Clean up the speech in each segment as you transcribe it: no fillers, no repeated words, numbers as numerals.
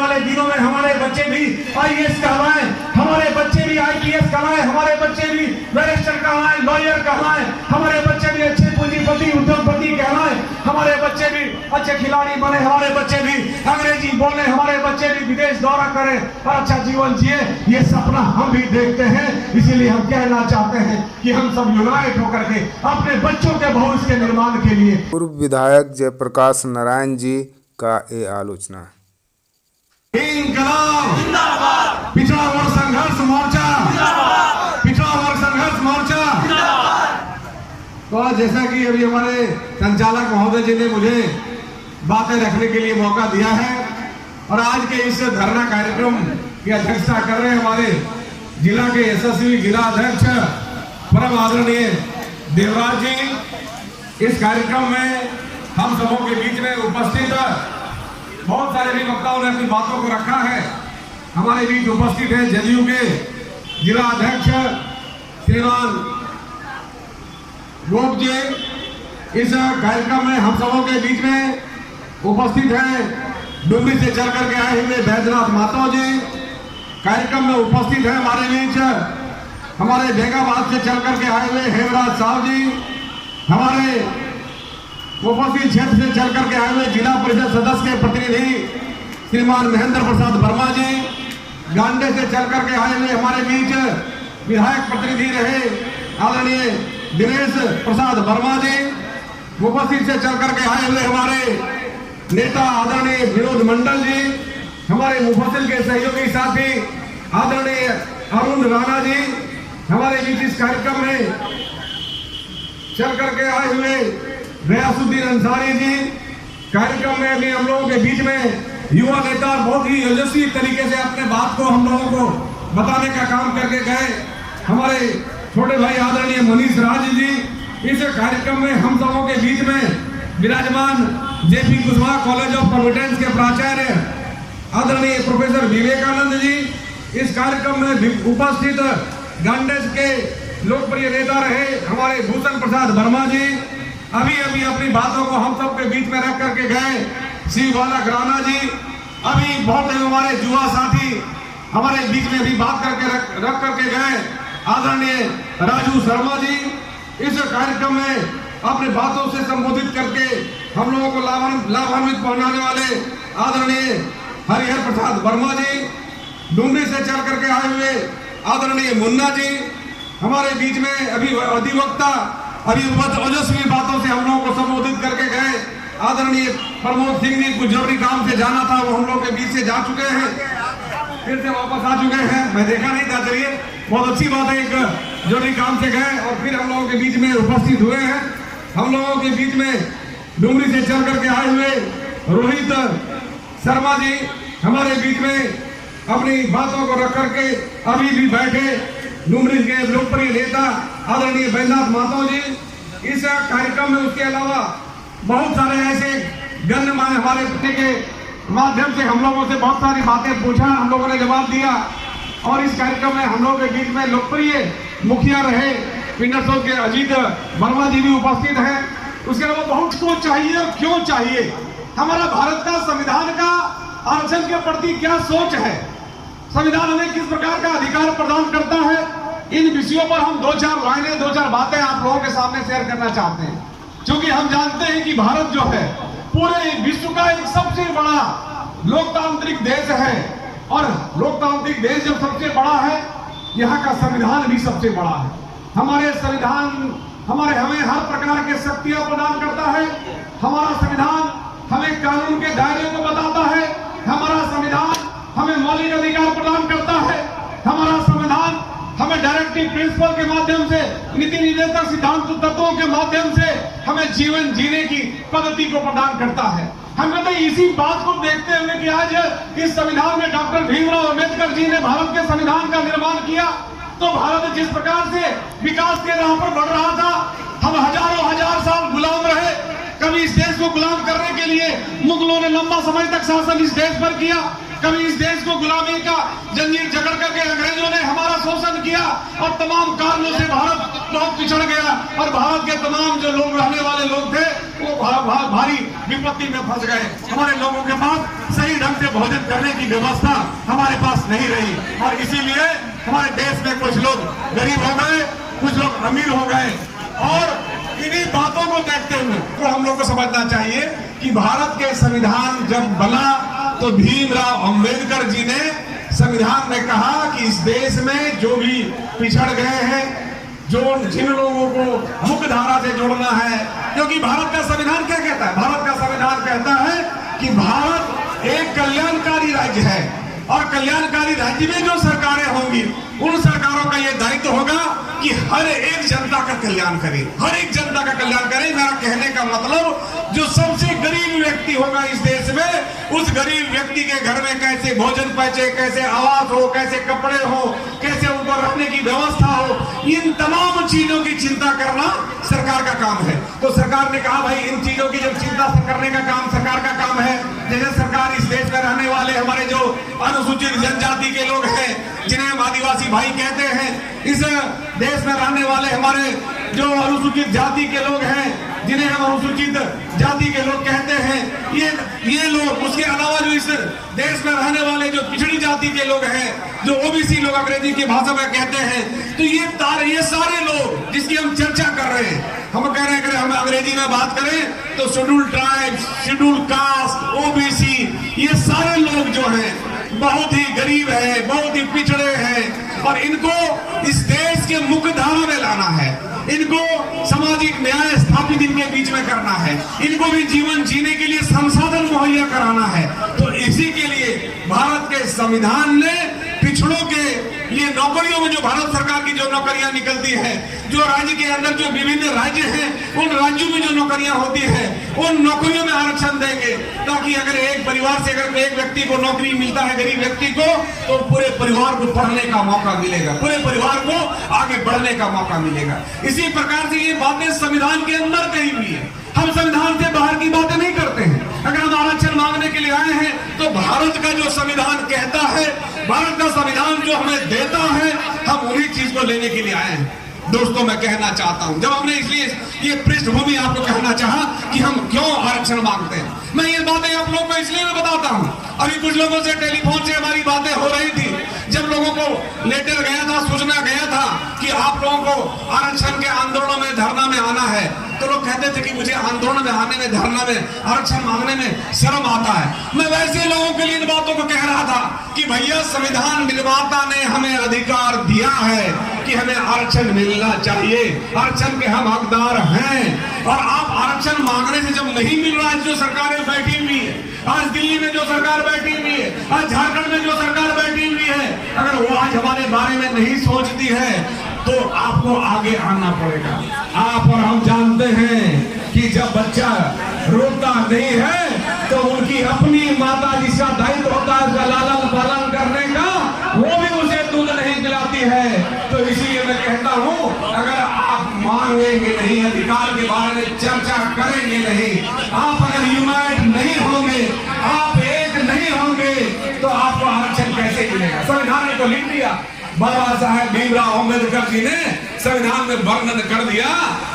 वाले दिनों में हमारे बच्चे भी IAS कहलाएं, हमारे बच्चे भी IPS कहलाएं, हमारे बच्चे भी बैरिस्टर कहलाएं, लॉयर कहलाएं, हमारे बच्चे भी अच्छे पूंजीपति उद्योगपति कहलाएं, हमारे बच्चे भी अच्छे खिलाड़ी बने, हमारे बच्चे भी अंग्रेजी बोले, हमारे बच्चे भी विदेश दौरा करें और अच्छा जीवन जिए। ये सपना हम भी देखते हैं। इसीलिए हम कहना चाहते हैं कि हम सब यूनाइट होकर के अपने बच्चों के भविष्य के निर्माण के लिए। पूर्व विधायक जयप्रकाश नारायण जी का ये आलोचना। इंकलाब जिंदाबाद, पिछड़ा वर्ग संघर्ष मोर्चा जिंदाबाद, पिछड़ा वर्ग संघर्ष मोर्चा जिंदाबाद। तो जैसा कि अभी हमारे संचालक महोदय जी ने मुझे बातें रखने के लिए मौका दिया है और आज के इस धरना कार्यक्रम की अध्यक्षता कर रहे हमारे जिला के यशस्वी जिला अध्यक्ष परम आदरणीय देवराज जी, इस कार्यक्रम में हम सबों के बीच में उपस्थित बहुत सारे भी वक्ताओं ने अपनी बातों को रखा है। हमारे बीच उपस्थित है जदयू के जिला अध्यक्ष श्रीमान गोप जी। इस कार्यक्रम में हम सबों के बीच में उपस्थित है डुमरी से चल करके आए हुए बैद्यनाथ मातो जी। कार्यक्रम में उपस्थित है हमारे बीच हमारे बेगाबाद से चल करके आए हुए हेमराज साहब जी। हमारे उपस्थित क्षेत्र से चल करके आए हुए जिला परिषद सदस्य के प्रतिनिधि श्रीमान महेंद्र प्रसाद वर्मा जी। गांडे से चल करके आए हुए हमारे बीच विधायक प्रतिनिधि रहे आदरणीय दिनेश प्रसाद वर्मा जी। उपस्थित से चल करके आए हुए हमारे नेता आदरणीय विनोद मंडल जी। हमारे मुफस्सिल के सहयोगी साथी आदरणीय अरुण राणा जी हमारे बीच इस कार्यक्रम में चल करके आए हुए रियासुद्दीन अंसारी जी। कार्यक्रम में भी हम लोगों के बीच में युवा नेता बहुत ही यशस्वी तरीके से अपने बात को हम लोगों को बताने का काम करके गए हमारे छोटे भाई आदरणीय मनीष राज जी। इस कार्यक्रम में हम सबों के बीच में विराजमान JP Kushwaha college of competence के प्राचार्य आदरणीय प्रोफेसर विवेकानंद जी। इस कार्यक्रम में उपस्थित गांडेस के लोकप्रिय नेता रहे हमारे भूषण प्रसाद वर्मा जी। अभी अभी अपनी बातों को हम सब के बीच में रख करके गए शिव बालक राणा जी। अभी बहुत हमारे युवा साथी हमारे बीच में भी बात करके रख करके गए आदरणीय राजू शर्मा जी। इस कार्यक्रम में अपने बातों से संबोधित करके हम लोगों को लाभान्वित पहुंचाने वाले आदरणीय हरिहर प्रसाद वर्मा जी। डुमरी से चल करके आए हुए आदरणीय मुन्ना जी हमारे बीच में अभी अधिवक्ता अभी ओजस्वी बातों से हम लोगों को संबोधित करके गए आदरणीय प्रमोद सिंह जी। कुछ जरूरी काम से जाना था वो हम लोग के बीच से जा चुके हैं, फिर से वापस आ चुके हैं। मैं देखा नहीं था, चलिए बहुत अच्छी बात है, एक जरूरी काम से गए और फिर हम लोगों के बीच में उपस्थित हुए हैं। हम लोगों के बीच में डुमरी से चल करके आए हुए रोहित शर्मा जी हमारे बीच में अपनी बातों को रख करके अभी भी बैठे डुमरी के लोकप्रिय नेता आदरणीय बैद्यनाथ मातो जी। इस कार्यक्रम में उसके अलावा बहुत सारे ऐसे गण्यमान्य हमारे पिता के माध्यम से हम लोगों से बहुत सारी बातें पूछा, हम लोगों ने जवाब दिया और इस कार्यक्रम में हम लोगों के बीच में लोकप्रिय मुखिया रहे पिंडरसोल के अजीत वर्मा जी भी उपस्थित हैं। उसके अलावा बहुत कुछ चाहिए और क्यों चाहिए, हमारा भारत का संविधान का आरक्षण के प्रति क्या सोच है, संविधान हमें किस प्रकार का अधिकार प्रदान करता है। इन विषयों पर हम 2-4 लाइनें 2-4 बातें आप लोगों के सामने शेयर करना चाहते हैं, क्योंकि हम जानते हैं कि भारत जो है पूरे विश्व का एक सबसे बड़ा लोकतांत्रिक देश है और लोकतांत्रिक देश जब सबसे बड़ा है यहाँ का संविधान भी सबसे बड़ा है। हमारे संविधान हमें हर प्रकार के शक्तियां प्रदान करता है। हमारा संविधान हमें कानून के दायरे को बताता है। हमारा संविधान हमें मौलिक अधिकार प्रदान करता है। हमारा संविधान हमें डायरेक्टिव प्रिंसिपल के माध्यम से नीति निर्देशक सिद्धांत तत्वों के माध्यम से हमें जीवन जीने की पद्धति को प्रदान करता है। हम कहते हैं इसी बात को देखते हुए कि आज इस संविधान में डॉक्टर भीमराव अम्बेडकर जी ने भारत के संविधान का निर्माण किया, तो भारत जिस प्रकार से विकास के राह पर बढ़ रहा था, हम हजारों हजार साल गुलाम रहे। कभी इस देश को गुलाम करने के लिए मुगलों ने लंबा समय तक शासन इस देश पर किया, कभी इस देश को गुलामी का जंजीर जकड़ करके अंग्रेजों ने हमारा शोषण किया और तमाम कारणों से भारत बहुत पिछड़ गया और भारत के तमाम जो लोग रहने वाले लोग थे वो भारी विपत्ति में फंस गए। हमारे लोगों के पास सही ढंग से भोजन करने की व्यवस्था हमारे पास नहीं रही और इसीलिए हमारे देश में कुछ लोग गरीब हो गए, कुछ लोग अमीर हो गए। और इन्हीं बातों को देखते हुए तो हम लोग को समझना चाहिए कि भारत के संविधान जब बना तो भीमराव अंबेडकर जी ने संविधान में कहा कि इस देश में जो भी पिछड़ गए हैं, जो जिन लोगों को मुख्य धारा से जोड़ना है, क्योंकि भारत का संविधान क्या कहता है? भारत का संविधान कहता है कि भारत एक कल्याणकारी राज्य है और कल्याणकारी राज्य में जो सरकारें होंगी उन सरकारों का यह दायित्व होगा कि हर एक जनता का कल्याण करे, हर एक जनता का कल्याण करे। मेरा कहने का मतलब जो सबसे गरीब व्यक्ति होगा इस देश में, उस गरीब व्यक्ति के घर में कैसे भोजन पहुंचे, कैसे आवास हो, कैसे कपड़े हो, कैसे ऊपर रहने की व्यवस्था हो, इन तमाम चीजों की चिंता करना सरकार का काम है। तो सरकार ने कहा भाई इन चीजों की जब चिंता करने का काम सरकार का काम है, जैसे सरकार इस देश में रहने वाले हमारे जो अनुसूचित जनजाति के लोग हैं, जिन्हें हम आदिवासी भाई कहते हैं, इस देश में रहने वाले हमारे जो अनुसूचित जाति के लोग हैं, जिन्हें हम अनुसूचित जाति के लोग कहते हैं, ये लोग, उसके अलावा जो इस देश में रहने वाले जो पिछड़ी जाति के लोग हैं, जो ओबीसी लोग अंग्रेजी की भाषा में कहते हैं, तो ये सारे लोग जिसकी हम चर्चा कर रहे हैं, हम कह रहे हैं अगर हम अंग्रेजी में बात करें तो schedule tribes, schedule caste, OBC, ये सारे लोग जो हैं बहुत ही गरीब है, बहुत ही पिछड़े हैं और इनको इस देश के मुख्य धारा में लाना है, इनको सामाजिक न्याय स्थापित इनके बीच में करना है, इनको भी जीवन जीने के लिए संसाधन मुहैया कराना है। तो इसी के लिए भारत के संविधान ने पिछड़ों के लिए नौकरियों में जो भारत सरकार की जो नौकरियां निकलती है, जो राज्य के अंदर जो विभिन्न राज्य हैं, उन राज्यों में जो नौकरियां होती है, उन नौकरियों में आरक्षण देंगे ताकि अगर एक परिवार से अगर एक व्यक्ति को नौकरी मिलता है, गरीब व्यक्ति को, तो पूरे परिवार को पढ़ने का मौका मिलेगा, पूरे परिवार को आगे बढ़ने का मौका मिलेगा। इसी प्रकार से ये बातें संविधान के अंदर कही हुई है, हम संविधान से बाहर की बातें नहीं करते हैं। अगर हम आरक्षण मांगने के लिए आए हैं तो भारत का जो संविधान कहता है, भारत का संविधान जो हमें देता है, हम उन्हीं चीज को लेने के लिए आए हैं। दोस्तों मैं कहना चाहता हूं, जब हमने इसलिए ये पृष्ठभूमि आपको कहना चाहा कि हम क्यों आरक्षण मांगते हैं, मैं ये बातें आप लोगों को इसलिए मैं बताता हूं। अभी कुछ लोगों से टेलीफोन से हमारी बातें हो रही थी, जब लोगों को लेटर गया था, सूचना गया था कि आप लोगों को आरक्षण के आंदोलनों में, धरना में आना है, तो लोग कहते थे कि मुझे आंदोलन में आने में, धरना में, आरक्षण मांगने में शर्म आता है। मैं वैसे लोगों के लिए इन बातों को कह रहा था कि भैया संविधान निर्माता ने हमें अधिकार दिया है कि हमें आरक्षण मिलना चाहिए, आरक्षण के हम हकदार हैं। और आप आरक्षण मांगने से जब नहीं मिल रहा है, जो सरकारें बैठी हुई है, आज दिल्ली में जो सरकार बैठी हुई है, आज झारखंड में जो सरकार बैठी हुई है, अगर वो आज हमारे बारे में नहीं सोचती है तो आपको आगे आना पड़ेगा। आप और हम जानते हैं कि जब बच्चा रोता नहीं है तो उनकी अपनी माता जिसका दायित्व होता है उसका लालन पालन करने का, वो भी उसे दूध नहीं पिलाती है। तो इसीलिए मैं कहता हूं, अगर आप मांगेंगे नहीं, अधिकार के बारे में चर्चा करेंगे नहीं, आप अगर यूनाइट नहीं होंगे, आप एक नहीं होंगे, तो आपको आरक्षण कैसे मिलेगा? संविधान ने तो लिख दिया, बाबा साहेब भीमराव अंबेडकर जी ने संविधान में वर्णन कर दिया,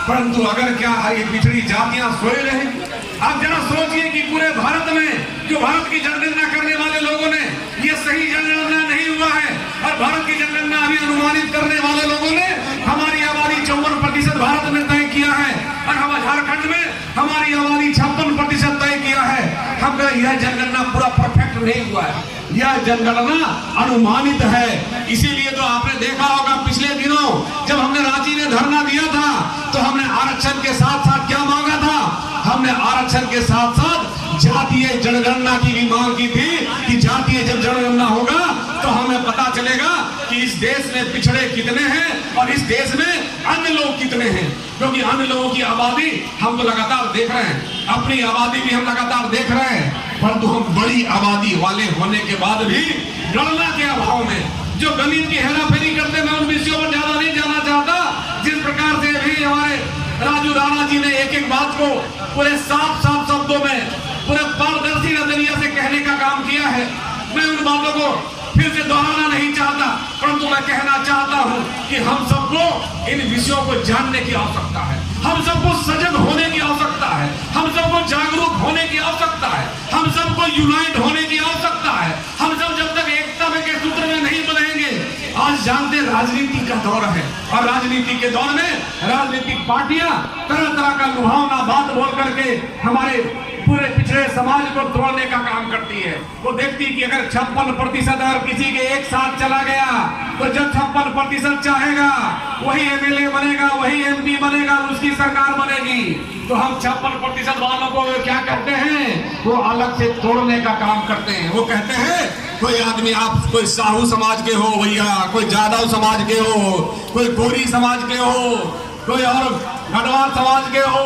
परंतु अगर क्या है ये पिछड़ी जातियां सोए रहेंगी? आप जरा सोचिए कि पूरे भारत में जो भारत की जनगणना करने वाले लोगों ने, ये सही जनगणना नहीं हुआ है और भारत की जनगणना अभी अनुमानित करने वाले लोगों ने हमारी आबादी 54% भारत में तय किया है और हम झारखंड में हमारी आबादी 56% तय किया है। हम यह जनगणना पूरा परफेक्ट नहीं हुआ है, यह जनगणना अनुमानित है। इसीलिए तो आपने देखा होगा पिछले दिनों जब हमने रांची में धरना दिया था तो हमने आरक्षण के साथ साथ क्या मांगा था? हमने आरक्षण के साथ साथ जातीय जनगणना की भी मांग की थी कि जातीय जब जनगणना होगा तो हमें पता चलेगा कि इस देश में पिछड़े कितने हैं और इस देश में अन्य लोग कितने हैं। क्योंकि अन्य लोगों की आबादी हम तो लगातार देख रहे हैं, अपनी आबादी भी हम लगातार देख रहे हैं, परंतु हम बड़ी आबादी वाले होने के बाद भी गणना के अभाव में जो गणित की हेराफेरी करते, मैं उन विषयों पर ज्यादा नहीं जाना चाहता। जिस प्रकार से भी हमारे राजू राणा जी ने एक एक बात को पूरे साफ साफ शब्दों में, पूरे पारदर्शी नजरिए से कहने का काम किया है, मैं उन बातों को फिर से दोहराना नहीं चाहता, परंतु मैं कहना चाहता हूं कि हम सबको इन विषयों को जानने की आवश्यकता है, हम सबको सजग होने की आवश्यकता है, हम सबको जागरूक होने की आवश्यकता है, हम सबको यूनाइट होने की आवश्यकता है। हम सब जब तक एकता में के सूत्र में नहीं बनेंगे, आज जानते राजनीति का दौर है और राजनीति के दौर में राजनीतिक पार्टियां तरह तरह का लुभावना बात बोल करके हमारे पूरे पिछड़े समाज को तोड़ने का काम करती है। वो देखती कि अगर 56% अगर किसी के एक साथ चला गया तो जब 56% चाहेगा वही एमएलए बनेगा, वही एमपी बनेगा, उसकी सरकार बनेगी। तो हम 56% वालों को क्या करते हैं, वो अलग से तोड़ने का काम करते हैं। वो कहते हैं कोई आदमी, आप कोई साहू समाज के हो भैया, कोई जादव समाज के हो, कोई गोरी समाज के हो, कोई और गढ़वाल समाज के हो,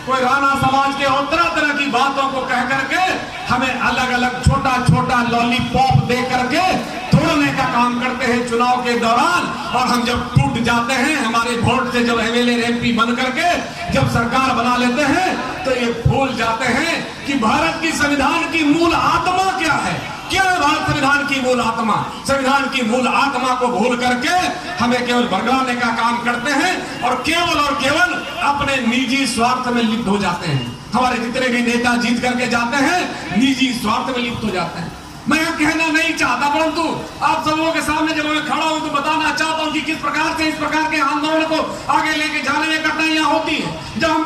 कोई राणा समाज के हो, तरह तरह की बातों को कह करके हमें अलग अलग छोटा छोटा लॉलीपॉप दे करके तोड़ने का काम करते हैं चुनाव के दौरान। और हम जब टूट जाते हैं, हमारे वोट से जब एमएलए एमपी बन करके जब सरकार बना लेते हैं, तो ये भूल जाते हैं कि भारत की संविधान की मूल आत्मा क्या है। क्या है भारत संविधान की मूल आत्मा? संविधान की मूल आत्मा को भूल करके हमें केवल भरगलाने का काम करते हैं और केवल अपने निजी स्वार्थ में लिप्त हो जाते हैं। हमारे जितने भी नेता जीत करके जाते हैं, निजी स्वार्थ में लिप्त हो जाते हैं। मैं यह कहना नहीं चाहता, परंतु आप सबों के सामने जब मैं खड़ा हूं तो बताना चाहता हूं कि किस प्रकार से इस प्रकार के आंदोलन को आगे लेके जाने में कठिनाइयां होती है। जब हम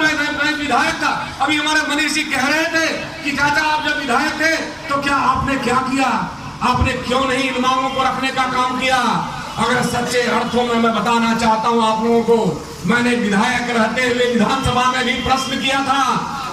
विधायक था, अभी हमारे मनीष जी कह रहे थे कि चाचा आप जब विधायक थे तो क्या आपने क्या किया, आपने क्यों नहीं इन मांगों को रखने का काम किया। अगर सच्चे अर्थों में मैं बताना चाहता हूं आप लोगों को, मैंने विधायक रहते हुए विधानसभा में भी प्रश्न किया था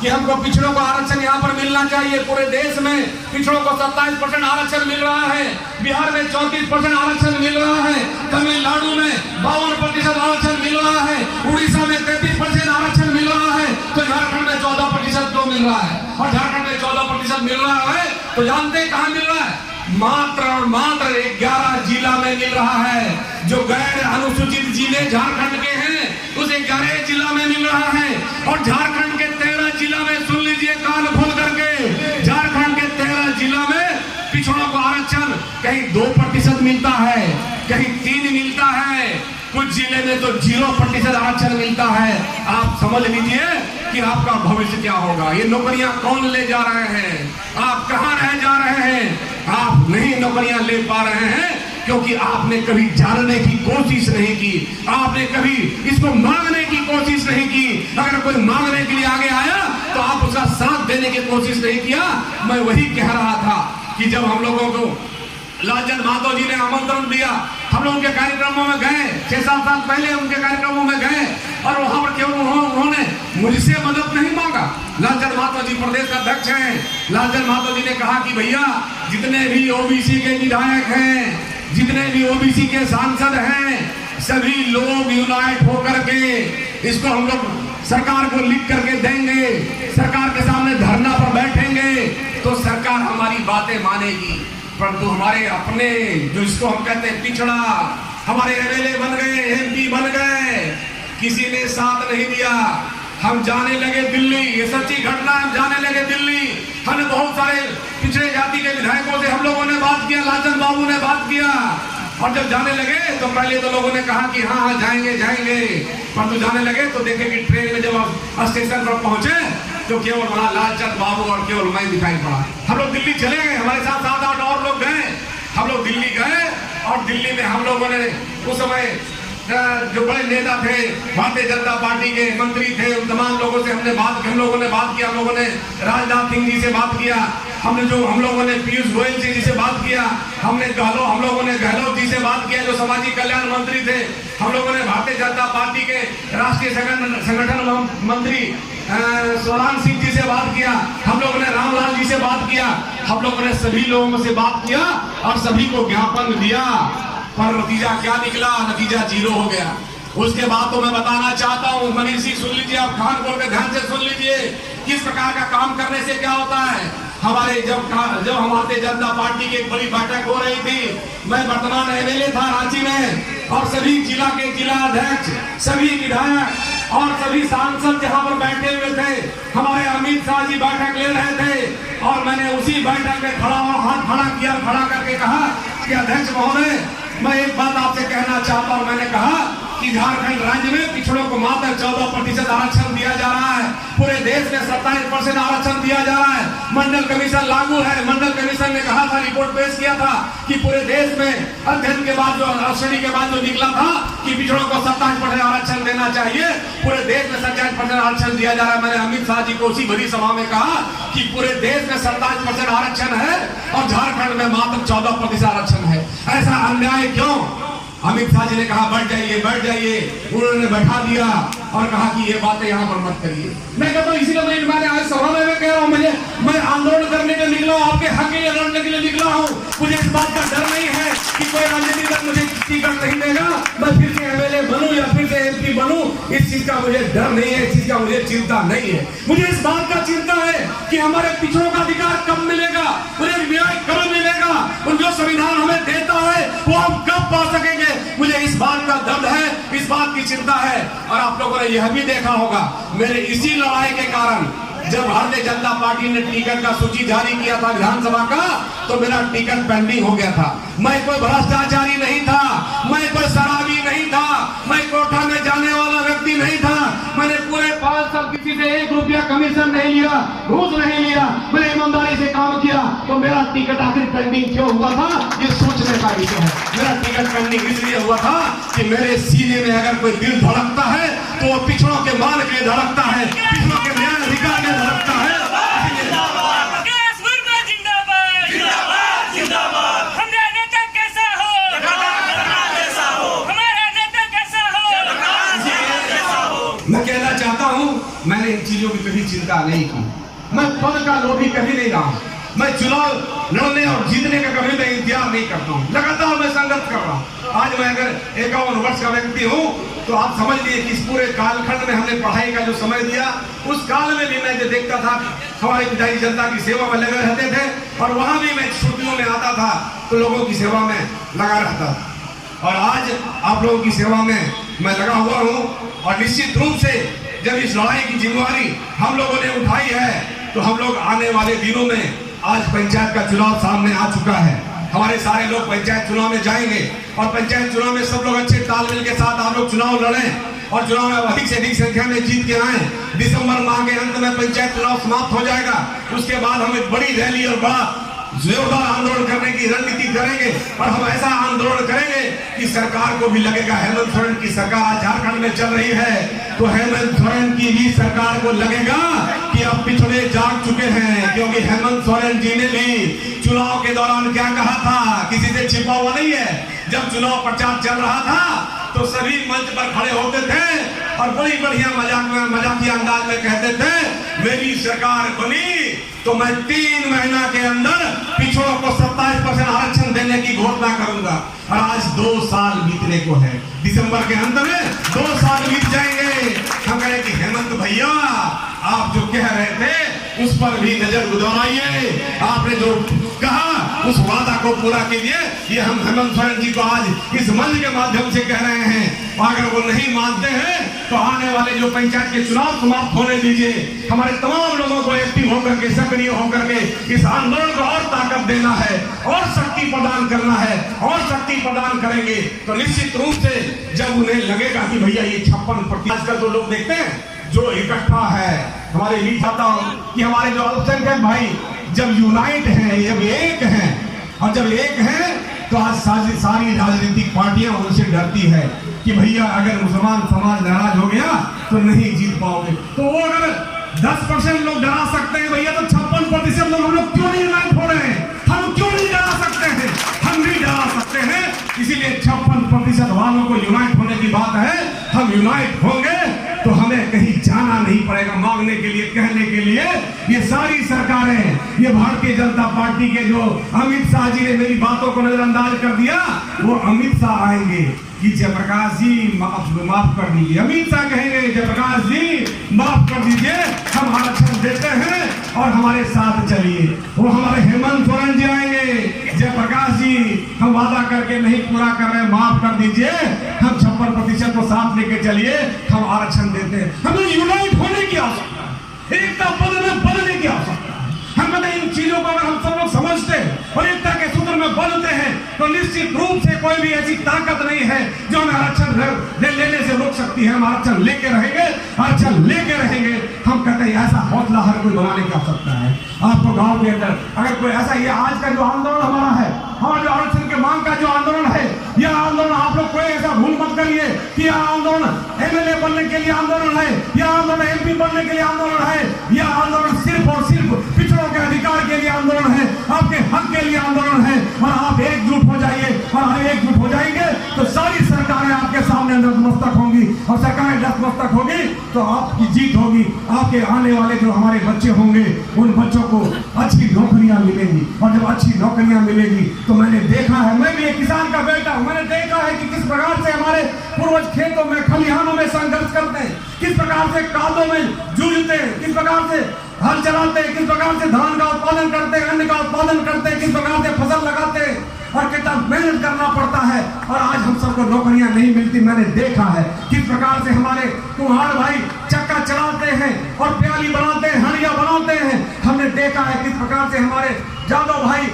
कि हमको पिछड़ों को आरक्षण यहाँ पर मिलना चाहिए। पूरे देश में पिछड़ों को 27% आरक्षण मिल रहा है, बिहार में 34% आरक्षण मिल रहा है, तमिलनाडु में 52% आरक्षण मिल रहा है, उड़ीसा में 33% आरक्षण मिल रहा है, तो झारखंड में 14% क्यों मिल रहा है? और झारखंड में 14% मिल रहा है तो जानते कहां मिल रहा है? मात्र और मात्र 11 जिला में मिल रहा है। जो गैर अनुसूचित जिले झारखंड के हैं उस 11 जिला में मिल रहा है। और झारखंड के 13 जिला में, सुन लीजिए कान खोल करके, झारखंड के 13 जिला में पिछड़ों को आरक्षण कहीं 2% मिलता है, कहीं 3 मिलता है, कुछ जिले में तो 0% आरक्षण मिलता है। आप समझ लीजिए कि आपका भविष्य क्या होगा। ये नौकरियां कौन ले जा रहे हैं? आप कहां रह जा रहे हैं? आप नहीं नौकरियां ले पा रहे हैं क्योंकि आपने कभी जानने की कोशिश नहीं की, आपने कभी इसको मांगने की कोशिश नहीं की। अगर कोई मांगने के लिए आगे आया तो आप उसका साथ देने की कोशिश नहीं किया। मैं वही कह रहा था कि जब हम लोगों को लालचंद माधव जी ने आमंत्रण दिया, हम लोग उनके कार्यक्रमों में गए, 6-7 साल पहले उनके कार्यक्रमों में गए और वहां पर केवल उन्होंने मुझसे मदद नहीं मांगा। लालचंद माधव जी प्रदेश का अध्यक्ष हैं। लालचंद माधव जी ने कहा कि भैया जितने भी ओबीसी के विधायक हैं, जितने भी ओबीसी के सांसद हैं, सभी लोग यूनाइट होकर के इसको हम लोग सरकार को लिख करके देंगे, सरकार के सामने धरना पर बैठेंगे तो सरकार हमारी बातें मानेगी। परंतु हमारे अपने जो इसको हम कहते हैं पिछड़ा, हमारे एमएलए बन गए, एमपी बन गए, किसी ने साथ नहीं दिया। हम जाने लगे दिल्ली, ये सच्ची घटना, हम जाने लगे दिल्ली। हमने बहुत सारे पिछड़े जाति के विधायकों से हम लोगों ने बात किया, लालचंद बाबू ने बात किया, और जब जाने लगे तो पहले तो लोगों ने कहा कि हाँ हाँ जाएंगे जाएंगे, परंतु जाने लगे तो देखे कि ट्रेन में जब हम स्टेशन पर पहुंचे तो केवल वहां लालचंद बाबू और केवल मैं दिखाई पड़ा। हम लोग दिल्ली चले गए, हमारे साथ 7-8 और लोग गए। हम लोग दिल्ली गए और दिल्ली में हम लोगों ने उस समय जो बड़े नेता थे, भारतीय जनता पार्टी के मंत्री थे, उन तमाम लोगों से हम लोगों ने बात किया। हम लोगों ने राजनाथ सिंह जी से बात किया, हम लोगों ने पीयूष गोयल जी से बात किया, हम लोगों ने गहलोत जी से बात किया जो सामाजिक कल्याण मंत्री थे। हम लोगों ने भारतीय जनता पार्टी के राष्ट्रीय संगठन मंत्री स्वराज सिंह जी से बात किया, हम लोगों ने रामलाल जी से बात किया। हम लोगों ने सभी लोगों से बात किया और सभी को ज्ञापन दिया, पर नतीजा क्या निकला? नतीजा 0 हो गया। उसके बाद तो मैं बताना चाहता हूँ, मनीष जी सुन लीजिए, आप कान खोल के ध्यान से सुन लीजिए, किस प्रकार का काम करने से क्या होता है। हमारे जब भारतीय जनता पार्टी की एक बड़ी बैठक हो रही थी, मैं वर्तमान एमएलए था रांची में, और सभी जिला के जिला अध्यक्ष, सभी विधायक और सभी सांसद जहां पर बैठे हुए थे, हमारे अमित शाह जी बैठक ले रहे थे और मैंने उसी बैठक में खड़ा और हाथ खड़ा करके कहा कि अध्यक्ष महोदय, मैं एक बात आपसे कहना चाहता हूं। मैंने कहा कि झारखंड राज्य में पिछड़ों को मात्र 14% आरक्षण दिया जा रहा है, पूरे देश में 27% आरक्षण दिया जा रहा है, मंडल कमीशन लागू है। मंडल कमीशन ने कहा था, रिपोर्ट पेश किया था कि पूरे देश में अध्ययन के बाद जो श्रेणी के बाद जो निकला था कि पिछड़ों को 27% आरक्षण देना चाहिए, पूरे देश में 27% आरक्षण दिया जा रहा है। मैंने अमित शाह जी को उसी बड़ी सभा में कहा कि पूरे देश में 27% आरक्षण है और झारखंड में मात्र 14% आरक्षण है। ऐसा अन्याय क्यों? अमित शाह जी ने कहा बैठ जाइए। उन्होंने बैठा दिया और कहा कि ये बातें यहाँ पर मत करिए। मैं कहता हूँ इसीलिए मैंने आज सभा में कह रहा हूँ, मैं आंदोलन करने के लिए निकला हूँ, आपके हक के लिए लड़ने के लिए निकला हूँ। मुझे इस बात का डर नहीं है कि कोई राजनीतिक दल मुझे टिकट नहीं देगा, मैं फिर से एमएलए बनूं या फिर से एमपी बनूं, इस चीज का मुझे डर नहीं है, इस चीज का मुझे चिंता नहीं है। मुझे इस बात का चिंता है कि हमारे पिछड़ों का अधिकार कब मिलेगा, उन्हें न्याय कब मिलेगा, और जो संविधान हमें देता है वो हम कब पा सकेंगे। मुझे इस बात का दर्द है, इस बात की चिंता है। और आप लोगों ने यह भी देखा होगा, मेरे इसी लड़ाई के कारण जब भारतीय जनता पार्टी ने टिकट का सूची जारी किया था विधानसभा का, तो मेरा टिकट पेंडिंग हो गया था। मैं कोई भ्रष्टाचारी नहीं था, मैं कोई शराबी नहीं था, मैं कोठा में जाने वाला व्यक्ति नहीं था। मैंने पूरे 5 साल किसी से 1 रुपया कमीशन नहीं लिया, घूस नहीं लिया, मैंने ईमानदारी से काम किया। तो मेरा टिकट आखिर पेंडिंग क्यों हुआ था, ये सोचने का विषय है। मेरा टिकट पेंडिंग इसलिए हुआ था कि मेरे सीने में अगर कोई दिल धड़कता है तो वो पिछड़ों के मान के धड़कता है, पिछड़ों के न्याय अधिकार के धड़कता है। मैं कहना चाहता हूं, मैंने इन चीजों की कभी चिंता नहीं की। मैं पद का लोभी कभी नहीं रहा। मैं चुनाव लड़ने और जीतने का कभी मैं इंतजार नहीं करता हूं, लगातार मैं संघर्ष कर रहा हूं। आज मैं अगर 51 वर्ष का व्यक्ति हूं तो आप समझ लीजिए कि इस पूरे कालखंड में हमने पढ़ाई का जो समय दिया, उस काल में भी मैं जो देखता था, हमारे पिताजी जनता की सेवा में लगे रहते थे और वहां भी मैं छुट्टियों में आता था तो लोगों की सेवा में लगा रहता था। और आज आप लोगों की सेवा में मैं लगा हुआ हूं। और निश्चित रूप से जब इस लड़ाई की जिम्मेवारी हम लोगों ने उठाई है तो हम लोग आने वाले दिनों में, आज पंचायत का चुनाव सामने आ चुका है, हमारे सारे लोग पंचायत चुनाव में जाएंगे और पंचायत चुनाव में सब लोग अच्छे तालमेल के साथ आप लोग चुनाव लड़ें और चुनाव में अधिक से अधिक संख्या में जीत के आए। दिसंबर माह के अंत में पंचायत चुनाव समाप्त हो जाएगा। उसके बाद हम एक बड़ी रैली और बड़ा जोरदार आंदोलन करने की रणनीति करेंगे और हम ऐसा आंदोलन करेंगे कि सरकार को भी लगेगा, हेमंत सोरेन की सरकार आज झारखंड में चल रही है तो हेमंत सोरेन की भी सरकार को लगेगा कि अब पिछड़े जाग चुके हैं। क्योंकि हेमंत सोरेन जी ने भी चुनाव के दौरान क्या कहा था, किसी से छिपा हुआ नहीं है। जब चुनाव प्रचार चल रहा था तो सभी मंच पर खड़े होते थे और बड़ी बढ़िया मजाकिया अंदाज में कहते थे, मेरी सरकार बनी तो मैं 3 महीना के अंदर पिछड़ों को 27% आरक्षण देने की घोषणा करूंगा। और आज 2 साल बीतने को है, दिसंबर के अंत में 2 साल बीत जाएंगे। हम कहें कि हेमंत भैया आप जो कह रहे थे उस पर भी नजर गुजारिए, आपने जो कहा उस वादा को पूरा कीजिए। ये हम हेमंत सोरेन जी को आज इस मंच के माध्यम से कह रहे हैं। अगर वो नहीं मानते हैं तो आने वाले जो पंचायत के चुनाव समाप्त होने दीजिए। हमारे तमाम लोगों को एक्टिव होकर के, सक्रिय होकर के इस आंदोलन को और ताकत देना है और शक्ति प्रदान करना है और शक्ति प्रदान करेंगे तो निश्चित रूप से जब उन्हें लगेगा कि भैया ये 56% आजकल तो लोग देखते हैं जो इकट्ठा है, हमारे बीच आता हूं कि हमारे जो अल्पसंख्यक भाई जब यूनाइट हैं, जब एक हैं और जब एक हैं तो आज सारी राजनीतिक पार्टियां उनसे डरती है कि भैया अगर मुसलमान समाज नाराज हो गया तो नहीं जीत पाओगे। तो वो अगर 10% लोग डरा सकते हैं भैया, तो 56% लोग हम लोग क्यों नहीं यूनाइट हो रहे हैं? हम क्यों नहीं डरा सकते हैं? हम भी डरा सकते हैं। इसीलिए 56% वालों को यूनाइट होने की बात है। हम यूनाइट होंगे तो हमें कहीं जाना नहीं पड़ेगा मांगने के लिए, कहने के लिए। ये सारी सरकारें, ये भारतीय जनता पार्टी के जो अमित शाह जी ने मेरी बातों को नजरअंदाज कर दिया, वो अमित शाह आएंगे कि जयप्रकाश जी माफ कर दीजिए। अमित शाह कहेंगे जयप्रकाश जी माफ कर दीजिए, हम आरक्षण देते हैं और हमारे साथ चलिए। वो हमारे हेमंत सोरेन जी आएंगे, जयप्रकाश जी हम वादा करके नहीं पूरा कर रहे, माफ कर दीजिए, हम 56% को साथ लेके चलिए, हम आरक्षण देते हैं। हमें यूनाइट होने की आवश्यकता है, एकता बदलने की आवश्यकता है। हम कहते हैं इन चीजों को अगर हम सब लोग समझते और एकता के सूत्र में बंधते हैं तो निश्चित रूप से कोई भी ऐसी ताकत नहीं है जो हमें आरक्षण लेने से रोक सकती है। हम आरक्षण लेके रहेंगे, आरक्षण लेके रहेंगे। हम कहते हैं ऐसा हौसला हर कोई बनाने की आवश्यकता है। आपको गांव के अंदर अगर कोई ऐसा, ये आज का जो आंदोलन हमारा है, हमारा जो आरक्षण के मांग का जो आंदोलन है, यह आंदोलन आप लोग कोई ऐसा भूल मत करिए कि यह आंदोलन एमएलए बनने के लिए आंदोलन है, यह आंदोलन एमपी बनने के लिए आंदोलन है। यह आंदोलन सिर्फ और सिर्फ पिछड़ों के अधिकार के लिए आंदोलन है, आपके हक के लिए आंदोलन है। और आप एकजुट हो जाइए, और हम एकजुट हो जाएंगे तो सारी सरकारें आपके सामने नतमस्तक होंगी, और सरकारें नतमस्तक होगी तो आपकी जीत होगी। आपके आने वाले जो हमारे बच्चे होंगे उन बच्चों को अच्छी नौकरियां मिलेंगी, और जब अच्छी नौकरियां मिलेगी तो मैंने देखा है, मैं भी एक किसान का बेटा हूं, मैंने देखा है कि किस प्रकार से हमारे पूर्वज खेतों में, खलिहानों में संघर्ष करते हैं, किस प्रकार से कादों में जूझते हैं, किस प्रकार से हल चलाते हैं, किस प्रकार से धान का उत्पादन करते हैं, अन्न का उत्पादन करते हैं, किस प्रकार से फसल लगाते हैं, और कितना मेहनत करना पड़ता है। और आज हम सबको नौकरियां नहीं मिलती। मैंने देखा है किस प्रकार से हमारे कुम्हार भाई चक्का चलाते हैं और प्याली बनाते हैं, हंडिया बनाते हैं। हमने देखा है किस प्रकार से हमारे जादव भाई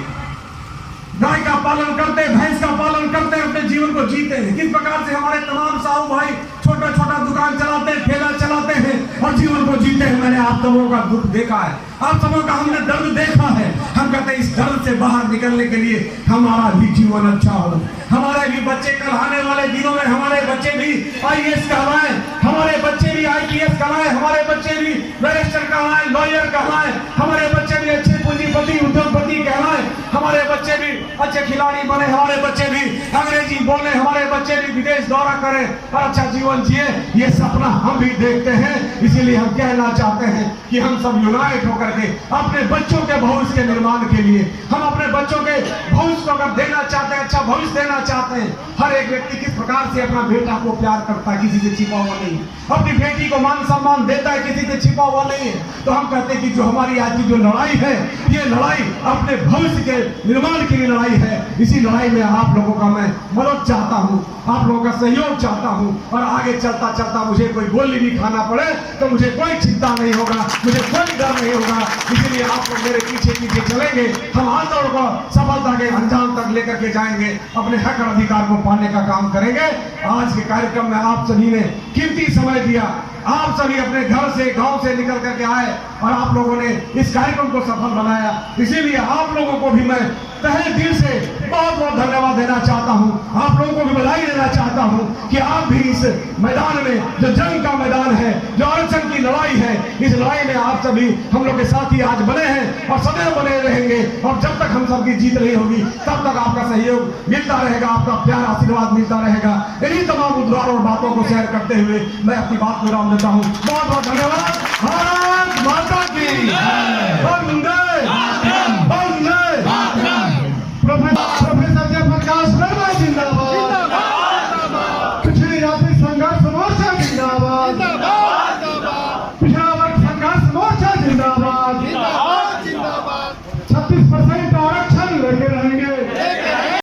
गाय का पालन करते, भैंस का पालन करते, अपने जीवन को जीते हैं। किस प्रकार से हमारे तमाम साहू भाई छोटा छोटा दुकान चलाते हैं, ठेला चलाते हैं और जीवन को जीते हैं। मैंने आप सबों का दुख देखा है, आप सबों का हमने दर्द देखा है। हम कहते हैं इस दर्द से बाहर निकलने के लिए हमारा भी जीवन अच्छा हो, हमारे भी बच्चे कल आने वाले दिनों में हमारे बच्चे भी आईएएस कहलाएं, हमारे बच्चे भी आईपीएस कहलाएं, हमारे बच्चे भी बैरिस्टर कहलाएं, लॉयर कहलाएं, हमारे बच्चे भी अच्छे पूंजीपति उद्योगपति कहलाएं, हमारे बच्चे भी अच्छे खिलाड़ी बने, हमारे बच्चे भी अंग्रेजी बोले, हमारे बच्चे भी विदेश दौरा करें और अच्छा जीवन जिए। ये सपना हम भी देखते हैं। इसीलिए हम कहना चाहते हैं कि हम सब यूनाइट होकर के अपने बच्चों के भविष्य के निर्माण के लिए, हम अपने बच्चों के भविष्य को अगर देना चाहते हैं, अच्छा भविष्य देना चाहते हैं। हर एक व्यक्ति किस प्रकार से अपना बेटा को प्यार करता है, किसी से छिपा हुआ नहीं, अपनी बेटी को मान सम्मान देता है, किसी से छिपा हुआ नहीं है। तो हम कहते हैं कि जो हमारी आज की जो लड़ाई है, ये लड़ाई अपने भविष्य के निर्माण के लिए लड़ाई है। इसी लड़ाई में आप लोगों का मैं मदद चाहता हूं, आप लोगों का सहयोग चाहता हूं, और आगे चलता चलता मुझे कोई गोली भी खाना पड़े तो मुझे कोई चिंता नहीं होगा, मुझे कोई डर नहीं होगा। इसीलिए आप लोग मेरे पीछे पीछे चलेंगे, हम आंदोलन को सफलता के अंजाम तक लेकर के जाएंगे, अपने हक और अधिकार को पाने का काम करेंगे। आज के कार्यक्रम में आप सभी ने कीमती समय दिया, आप सभी अपने घर से गांव से निकल करके आए और आप लोगों ने इस कार्यक्रम को सफल बनाया। इसीलिए आप लोगों को भी मैं तहे दिल से बहुत बहुत धन्यवाद देना चाहता हूं, आप लोगों को भी बधाई देना चाहता हूं कि आप भी इस मैदान में, जो जंग का मैदान है, जो आरक्षण की लड़ाई है, इस लड़ाई में आप सभी हम लोग के साथी आज बने हैं और सदैव बने रहेंगे। और जब तक हम सबकी जीत नहीं होगी तब तक आपका सहयोग मिलता रहेगा, आपका प्यार आशीर्वाद मिलता रहेगा। इन्हीं तमाम उद्गार और बातों को शेयर करते हुए मैं अपनी बात को विराम देता हूँ। बहुत बहुत धन्यवाद। भारत माता की वंदे वंदे। प्रोफेसर जयप्रकाश शर्मा जिंदाबाद, पिछड़ी जाति संघर्ष मोर्चा जिंदाबाद, पिछड़ा वर्ग संघर्ष मोर्चा जिंदाबाद, 36%